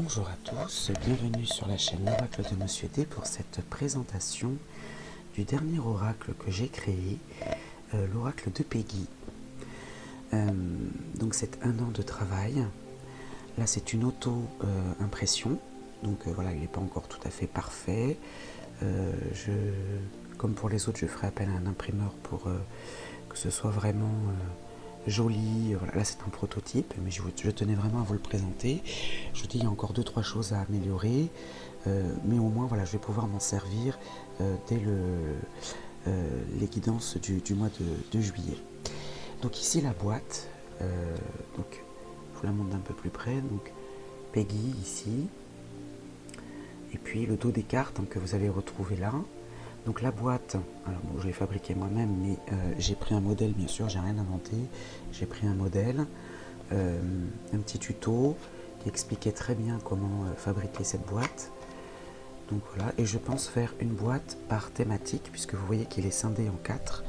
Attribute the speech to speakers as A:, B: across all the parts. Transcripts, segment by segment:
A: Bonjour à tous, bienvenue sur la chaîne L'Oracle de Monsieur D pour cette présentation du dernier oracle que j'ai créé, l'oracle de Peggy. Donc c'est un an de travail. Là c'est une auto-impression, donc voilà, il n'est pas encore tout à fait parfait. Comme pour les autres, je ferai appel à un imprimeur pour que ce soit vraiment joli. Voilà, là c'est un prototype, mais je tenais vraiment à vous le présenter. Je vous dis, il y a encore 2-3 choses à améliorer, mais au moins voilà, je vais pouvoir m'en servir dès les guidances du mois de juillet. Donc ici la boîte, donc je vous la montre d'un peu plus près. Donc Peggy ici, et puis le dos des cartes que vous avez retrouvé là. Donc la boîte, alors bon, je l'ai fabriquée moi-même, mais j'ai pris un modèle, bien sûr, j'ai rien inventé. J'ai pris un modèle, un petit tuto qui expliquait très bien comment fabriquer cette boîte. Donc voilà, et je pense faire une boîte par thématique, puisque vous voyez qu'il est scindé en 4.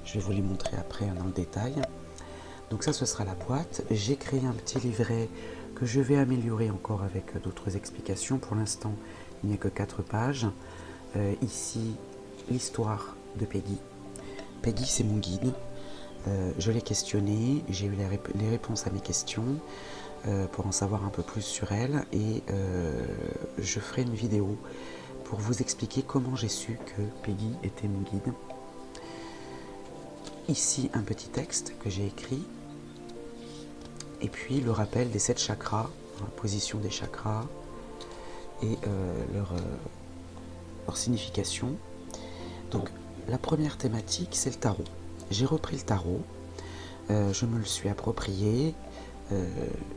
A: Je vais vous les montrer après dans le détail. Donc ça, ce sera la boîte. J'ai créé un petit livret que je vais améliorer encore avec d'autres explications. Pour l'instant, il n'y a que 4 pages. Ici, l'histoire de Peggy. Peggy, c'est mon guide. Je l'ai questionnée, j'ai eu les réponses à mes questions pour en savoir un peu plus sur elle, et je ferai une vidéo pour vous expliquer comment j'ai su que Peggy était mon guide. Ici, un petit texte que j'ai écrit, et puis le rappel des 7 chakras, la position des chakras et leur signification. Donc la première thématique, c'est le tarot. J'ai repris le tarot, je me le suis approprié,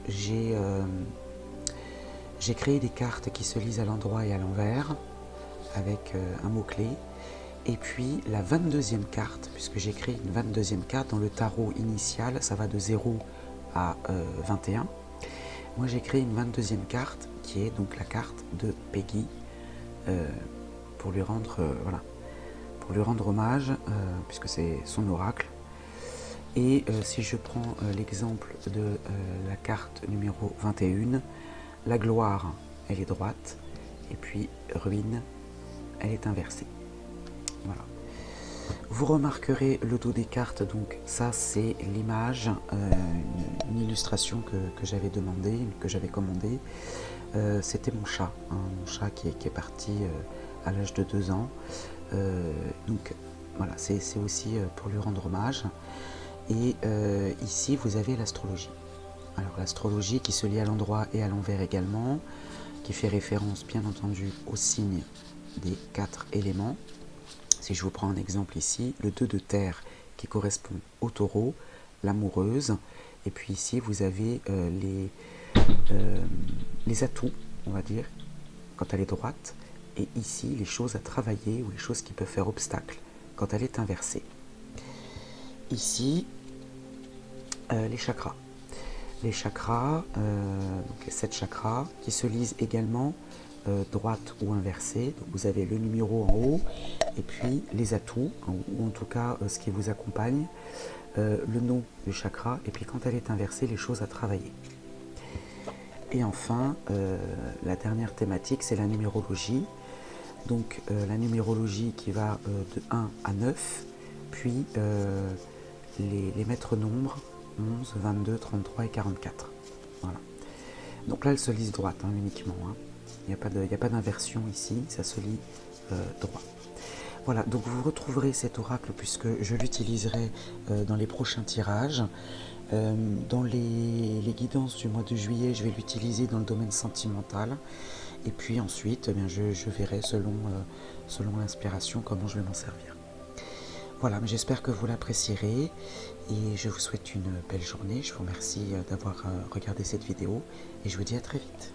A: j'ai créé des cartes qui se lisent à l'endroit et à l'envers avec un mot-clé. Et puis la 22e carte, puisque j'ai créé une 22e carte dans le tarot initial, ça va de 0 à 21. Moi j'ai créé une 22e carte qui est donc la carte de Peggy, pour lui rendre hommage, puisque c'est son oracle. Et si je prends l'exemple de la carte numéro 21, la gloire, elle est droite, et puis ruine, elle est inversée. Voilà. Vous remarquerez le dos des cartes, donc ça c'est l'image, une illustration que j'avais demandé, que j'avais commandé. C'était mon chat qui est parti à l'âge de 2 ans. Donc voilà, c'est aussi pour lui rendre hommage. Et ici vous avez l'astrologie. Alors l'astrologie qui se lit à l'endroit et à l'envers également, qui fait référence bien entendu aux signes des 4 éléments. Si je vous prends un exemple ici, le 2 de terre qui correspond au taureau, l'amoureuse, et puis ici vous avez les atouts, on va dire, quand elle est droite, et ici les choses à travailler ou les choses qui peuvent faire obstacle quand elle est inversée. Ici, les chakras. Les chakras, donc les 7 chakras, qui se lisent également droite ou inversée. Donc vous avez le numéro en haut, et puis les atouts, ou en tout cas ce qui vous accompagne, le nom du chakra, et puis quand elle est inversée, les choses à travailler. Et enfin, la dernière thématique, c'est la numérologie. Donc la numérologie qui va de 1 à 9, puis les maîtres nombres 11, 22, 33 et 44. Voilà. Donc là, elle se lise droite uniquement. Il n'y a pas d'inversion ici, ça se lit droit. Voilà, donc vous retrouverez cet oracle puisque je l'utiliserai dans les prochains tirages. Dans les guidances du mois de juillet, je vais l'utiliser dans le domaine sentimental. Et puis ensuite, eh bien, je verrai selon l'inspiration comment je vais m'en servir. Voilà, j'espère que vous l'apprécierez et je vous souhaite une belle journée. Je vous remercie d'avoir regardé cette vidéo et je vous dis à très vite.